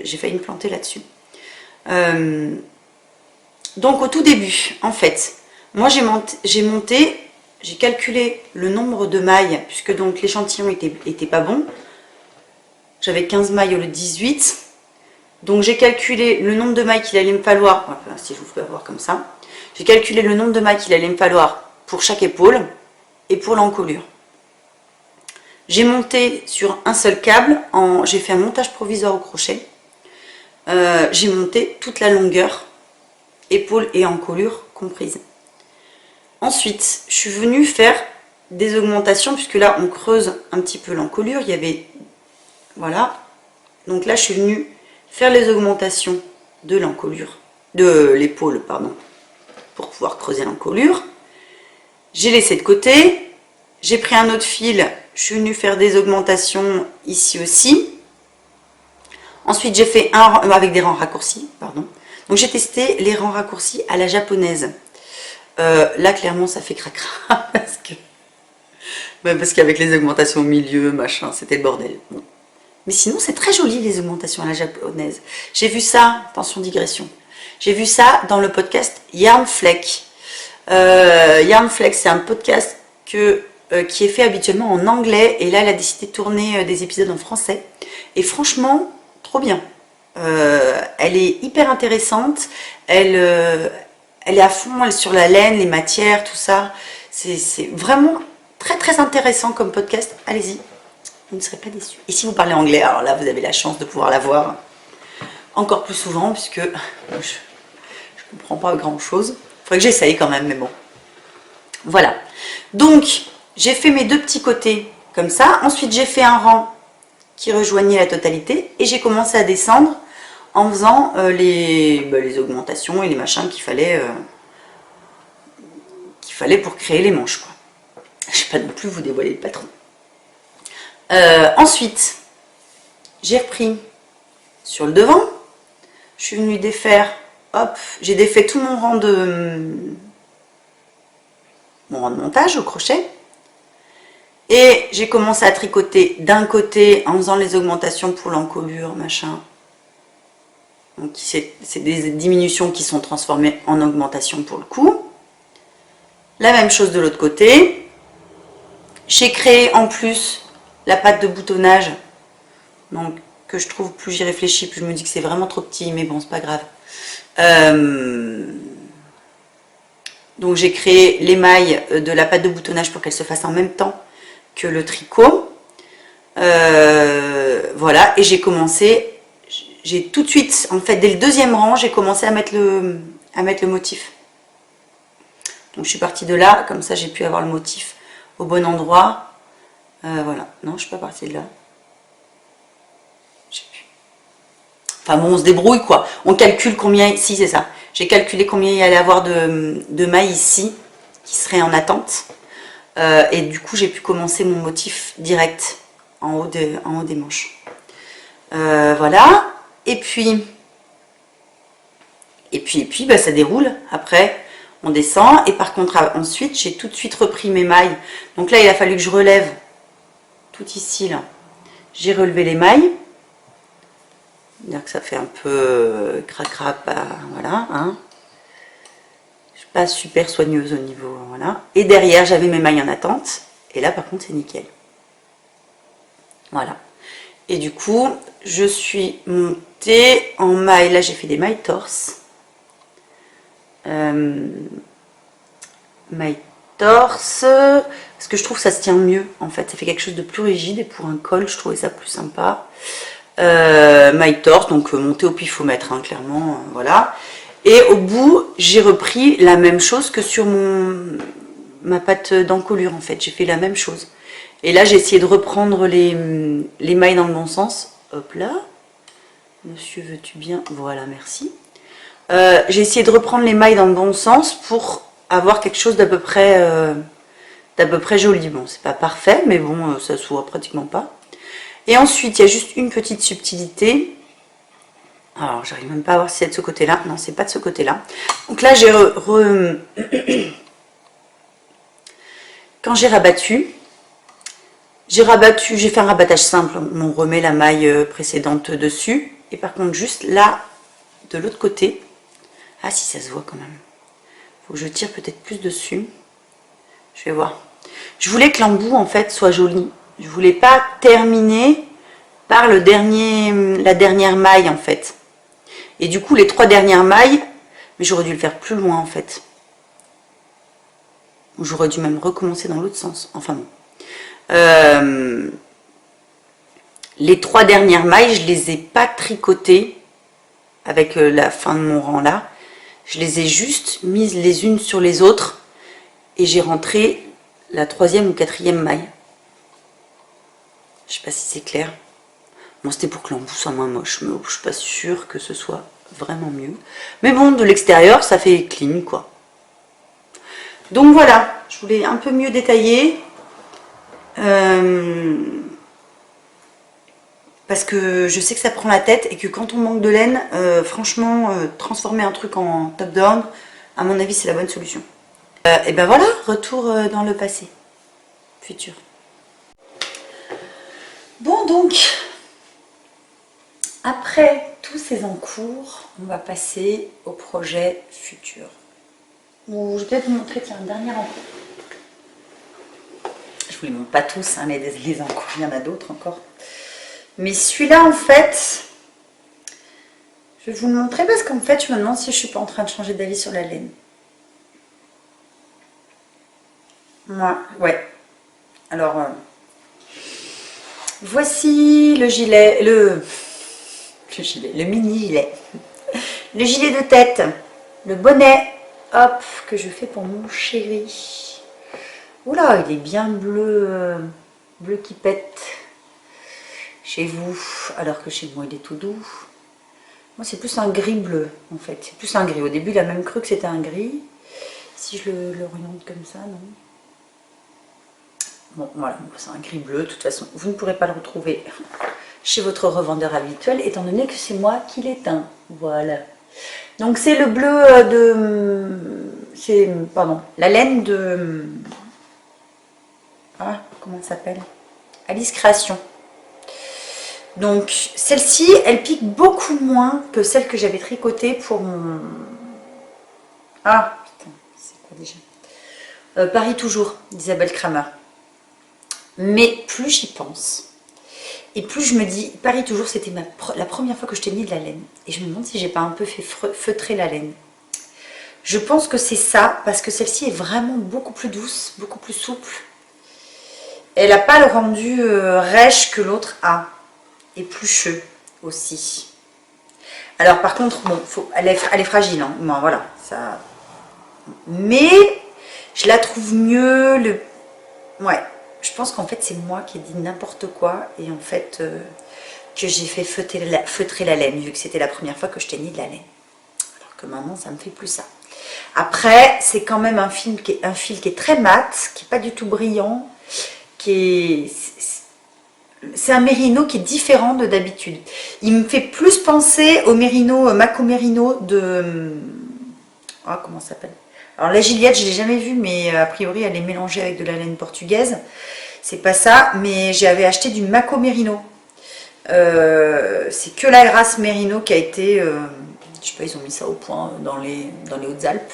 j'ai failli me planter là-dessus. Donc au tout début, en fait, moi j'ai calculé le nombre de mailles, puisque donc l'échantillon était pas bon. J'avais 15 mailles au lieu de 18. Donc j'ai calculé le nombre de mailles qu'il allait me falloir, enfin, si je vous fais voir comme ça, j'ai calculé le nombre de mailles qu'il allait me falloir pour chaque épaule et pour l'encolure. J'ai monté sur un seul câble, j'ai fait un montage provisoire au crochet. J'ai monté toute la longueur, épaule et encolure comprises. Ensuite, je suis venue faire des augmentations, puisque là on creuse un petit peu l'encolure, il y avait, voilà, donc là je suis venue faire les augmentations de l'encolure, de l'épaule, pardon, pour pouvoir creuser l'encolure. J'ai laissé de côté, j'ai pris un autre fil, je suis venue faire des augmentations ici aussi. Ensuite, j'ai fait avec des rangs raccourcis, pardon. Donc j'ai testé les rangs raccourcis à la japonaise. Là, clairement, ça fait cracra parce qu'avec les augmentations au milieu, machin, c'était le bordel. Bon. Mais sinon, c'est très joli les augmentations à la japonaise. J'ai vu ça, attention digression, j'ai vu ça dans le podcast Yarn Fleck. Yarn Fleck, c'est un podcast qui est fait habituellement en anglais. Et là, elle a décidé de tourner des épisodes en français. Et franchement, trop bien. Elle est hyper intéressante. Elle est à fond sur la laine, les matières, tout ça. C'est vraiment très très intéressant comme podcast. Allez-y, vous ne serez pas déçus. Et si vous parlez anglais, alors là, vous avez la chance de pouvoir la voir encore plus souvent, puisque je ne comprends pas grand-chose. Il faudrait que j'essaye quand même, mais bon. Voilà. Donc, j'ai fait mes deux petits côtés comme ça. Ensuite, j'ai fait un rang qui rejoignait la totalité. Et j'ai commencé à descendre en faisant les augmentations et les machins qu'il fallait pour créer les manches, quoi. Je ne vais pas non plus vous dévoiler le patron. Ensuite, j'ai repris sur le devant. Je suis venue défaire, hop, j'ai défait tout mon rang de montage au crochet. Et j'ai commencé à tricoter d'un côté en faisant les augmentations pour l'encolure, machin. Donc c'est des diminutions qui sont transformées en augmentation pour le coup. La même chose de l'autre côté. J'ai créé en plus la patte de boutonnage. Donc que je trouve, plus j'y réfléchis, plus je me dis que c'est vraiment trop petit, mais bon, c'est pas grave. Donc j'ai créé l'émail de la pâte de boutonnage pour qu'elle se fasse en même temps que le tricot. Voilà, et j'ai commencé, j'ai tout de suite, en fait, dès le deuxième rang, j'ai commencé à mettre le motif. Donc je suis partie de là, comme ça j'ai pu avoir le motif au bon endroit. Voilà, non, je suis pas partie de là. Enfin bon, on se débrouille quoi. On calcule combien, si c'est ça. J'ai calculé combien il y allait avoir de mailles ici, qui seraient en attente. Et du coup, j'ai pu commencer mon motif direct en haut des manches. Voilà. Et puis bah, ça déroule. Après, on descend. Et par contre, ensuite, j'ai tout de suite repris mes mailles. Donc là, il a fallu que je relève tout ici, là. J'ai relevé les mailles. Dire que ça fait un peu crac-crac, voilà, hein. Je suis pas super soigneuse au niveau, voilà. Et derrière, j'avais mes mailles en attente. Et là, par contre, c'est nickel. Voilà. Et du coup, je suis montée en mailles. Là, j'ai fait des mailles torse. Mailles torse. Parce que je trouve que ça se tient mieux, en fait. Ça fait quelque chose de plus rigide. Et pour un col, je trouvais ça plus sympa. Maille torse, donc montée au pifomètre, hein, clairement, voilà. Et au bout, j'ai repris la même chose que sur ma pâte d'encolure, en fait. J'ai fait la même chose. Et là, j'ai essayé de reprendre les mailles dans le bon sens. Hop là. Monsieur, veux-tu bien? Voilà, merci. J'ai essayé de reprendre les mailles dans le bon sens pour avoir quelque chose d'à peu près joli. Bon, c'est pas parfait, mais bon, ça se voit pratiquement pas. Et ensuite, il y a juste une petite subtilité. Alors, j'arrive même pas à voir si c'est de ce côté-là. Non, c'est pas de ce côté-là. Donc là, j'ai quand j'ai rabattu, j'ai fait un rabattage simple. On remet la maille précédente dessus. Et par contre, juste là, de l'autre côté, ah si, ça se voit quand même. Faut que je tire peut-être plus dessus. Je vais voir. Je voulais que l'embout, en fait, soit joli. Je voulais pas terminer par la dernière maille, en fait. Et du coup, les 3 dernières mailles, mais j'aurais dû le faire plus loin, en fait. J'aurais dû même recommencer dans l'autre sens. Enfin bon. Les 3 dernières mailles, je les ai pas tricotées avec la fin de mon rang là. Je les ai juste mises les unes sur les autres et j'ai rentré la 3e ou 4e maille. Je sais pas si c'est clair. Bon, c'était pour que l'embout soit moins moche, mais je suis pas sûre que ce soit vraiment mieux. Mais bon, de l'extérieur, ça fait clean, quoi. Donc voilà, je voulais un peu mieux détailler. Parce que je sais que ça prend la tête et que quand on manque de laine, franchement, transformer un truc en top-down, à mon avis, c'est la bonne solution. Et ben voilà, retour dans le passé, futur. Bon, donc, après tous ces encours, on va passer au projet futur. Ou je vais peut-être vous montrer, tiens, un dernier encours. Je vous les montre pas tous, hein, les encours, il y en a d'autres encore. Mais celui-là, en fait, je vais vous le montrer parce qu'en fait, je me demande si je suis pas en train de changer d'avis sur la laine. Ouais. Alors, Voici le gilet, le mini gilet, le gilet de tête, le bonnet, hop, que je fais pour mon chéri. Oula, il est bien bleu, bleu qui pète chez vous, alors que chez moi il est tout doux. Moi c'est plus un gris bleu en fait, c'est plus un gris. Au début il a même cru que c'était un gris. Si je l'oriente comme ça, non. Bon voilà, c'est un gris bleu, de toute façon vous ne pourrez pas le retrouver chez votre revendeur habituel étant donné que c'est moi qui l'ai teint. Voilà. Donc c'est le bleu pardon, la laine de... Ah, comment ça s'appelle? Alice Création. Donc celle-ci, elle pique beaucoup moins que celle que j'avais tricotée pour mon... Ah, putain, c'est quoi déjà? Paris Toujours, d'Isabelle Kramer. Mais plus j'y pense, et plus je me dis, Paris Toujours, c'était la première fois que je teignais de la laine. Et je me demande si j'ai pas un peu fait feutrer la laine. Je pense que c'est ça, parce que celle-ci est vraiment beaucoup plus douce, beaucoup plus souple. Elle n'a pas le rendu rêche que l'autre a. Et plucheux aussi. Alors par contre, bon, elle est fragile, hein. Bon, voilà. Ça... Mais je la trouve mieux. Ouais, je pense qu'en fait c'est moi qui ai dit n'importe quoi. Et en fait, que j'ai fait feutrer la laine, vu que c'était la première fois que je teignais de la laine. Alors que maintenant, ça me fait plus ça. Après, c'est quand même un fil qui est très mat, qui n'est pas du tout brillant, c'est un mérino qui est différent de d'habitude. Il me fait plus penser au mérino, Mako Merino de... Oh, comment ça s'appelle? Alors la Gillette, je ne l'ai jamais vue, mais a priori, elle est mélangée avec de la laine portugaise. C'est pas ça, mais j'avais acheté du Mako Merino. C'est que la race Merino qui a été... je sais pas, ils ont mis ça au point dans les Hautes-Alpes.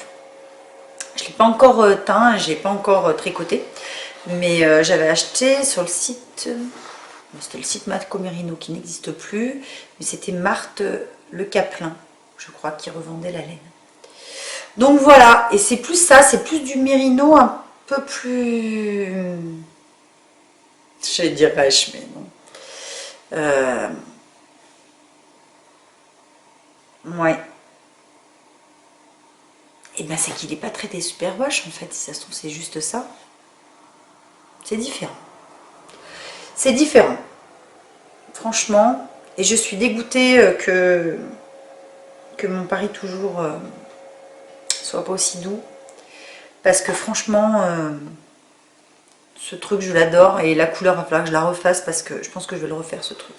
Je ne l'ai pas encore teint, je n'ai pas encore tricoté. Mais j'avais acheté sur le site... C'était le site Mako Merino qui n'existe plus, mais c'était Marthe Le Caplin, je crois, qui revendait la laine. Donc voilà, et c'est plus ça, c'est plus du mérino un peu plus... J'allais dire rêche, mais non. Ouais. Et bien c'est qu'il n'est pas traité super wash en fait, si ça se trouve c'est juste ça. C'est différent. C'est différent, franchement, et je suis dégoûtée que mon Paris Toujours soit pas aussi doux, parce que franchement, ce truc je l'adore, et la couleur va falloir que je la refasse, parce que je pense que je vais le refaire ce truc.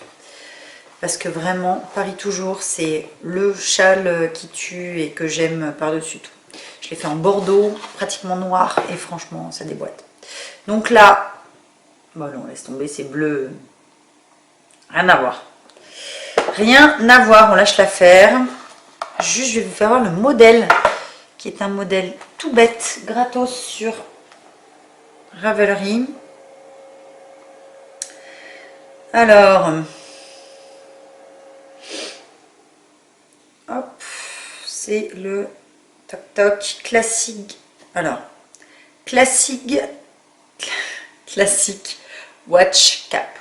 Parce que vraiment, Paris Toujours, c'est le châle qui tue et que j'aime par-dessus tout. Je l'ai fait en bordeaux, pratiquement noir, et franchement, ça déboîte. Donc là, bon, on laisse tomber, c'est bleu. Rien à voir. Rien à voir, on lâche l'affaire. Juste, je vais vous faire voir le modèle, qui est un modèle tout bête, gratos sur Ravelry. Alors, hop, c'est le toc toc classique. Alors, classique watch cap.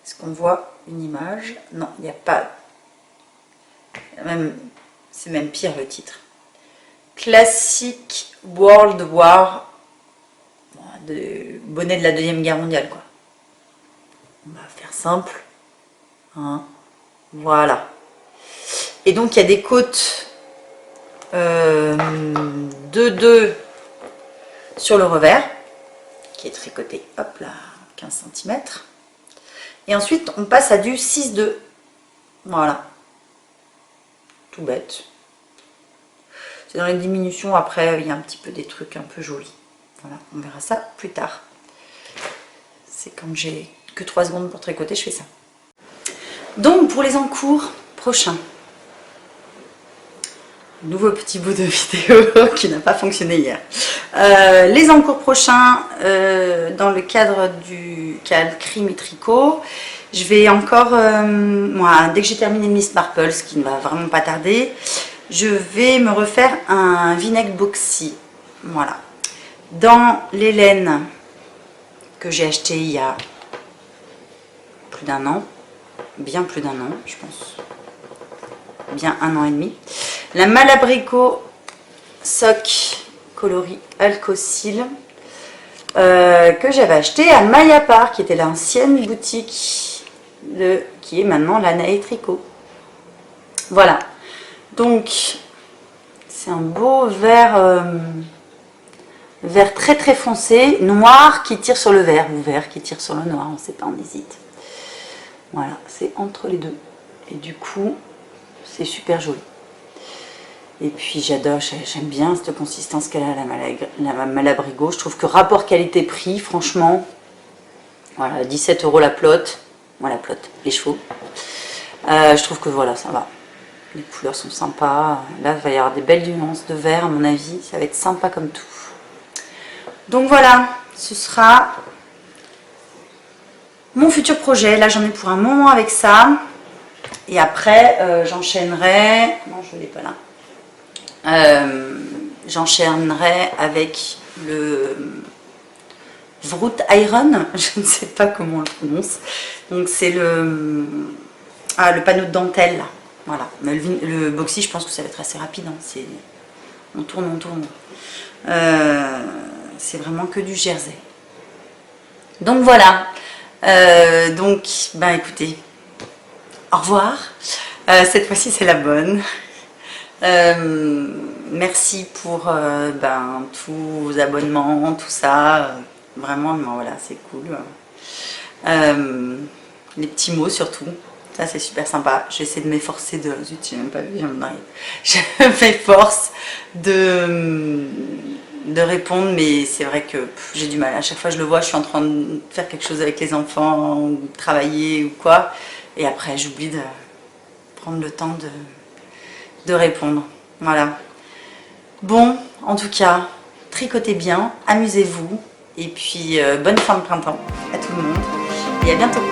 Est-ce qu'on voit une image? Non, il n'y a pas. C'est même pire le titre. Classic World War, de bonnet de la Deuxième Guerre mondiale, quoi. On va faire simple. Hein. Voilà. Et donc il y a des côtes 2,2 sur le revers, qui est tricoté, hop là, 15 cm. Et ensuite, on passe à du 6,2. Voilà. Tout bête. C'est dans les diminutions, après, il y a un petit peu des trucs un peu jolis. Voilà, on verra ça plus tard. C'est comme j'ai que 3 secondes pour tricoter, je fais ça. Donc, pour les encours prochains, nouveau petit bout de vidéo qui n'a pas fonctionné hier. Les encours prochains, dans le cadre du Crime et Tricot, je vais encore, moi, dès que j'ai terminé Miss Marple, ce qui ne va vraiment pas tarder, je vais me refaire un vinaigre boxy. Voilà. Dans les laines que j'ai acheté il y a plus d'1 an, bien plus d'1 an, je pense, bien 1 an et demi. La Malabrigo Sock coloris Alcocil que j'avais acheté à Mayapar, qui était l'ancienne boutique qui est maintenant Lana et Tricot. Voilà, donc c'est un beau vert, vert très très foncé, noir qui tire sur le vert, ou vert qui tire sur le noir, on ne sait pas, on hésite. Voilà, c'est entre les deux. Et du coup, c'est super joli. Et puis j'adore, j'aime bien cette consistance qu'elle a, la Malabrigo. Je trouve que rapport qualité-prix, franchement, voilà, 17 € la plotte. Voilà, la plotte, les chevaux. Je trouve que voilà, ça va. Les couleurs sont sympas. Là, il va y avoir des belles nuances de vert, à mon avis. Ça va être sympa comme tout. Donc voilà, ce sera mon futur projet. Là, j'en ai pour un moment avec ça. Et après, j'enchaînerai... Non, je ne l'ai pas là. J'enchaînerai avec le Vroot Iron, je ne sais pas comment on le prononce. Donc c'est le panneau de dentelle là. Voilà. Mais le boxy, je pense que ça va être assez rapide. Hein. On tourne, on tourne. C'est vraiment que du jersey. Donc voilà. Donc, ben écoutez, au revoir. Cette fois-ci, c'est la bonne. Merci pour tous vos abonnements, tout ça. Vraiment, voilà, c'est cool. Les petits mots surtout. Ça, c'est super sympa. J'essaie de m'efforcer de... Zut, j'ai même pas vu, je m'arrive. Je m'efforce de répondre, mais c'est vrai que j'ai du mal. À chaque fois je le vois, je suis en train de faire quelque chose avec les enfants, ou travailler ou quoi. Et après, j'oublie de prendre le temps de répondre. Voilà. Bon, en tout cas, tricotez bien, amusez-vous. Et puis, bonne fin de printemps à tout le monde. Et à bientôt.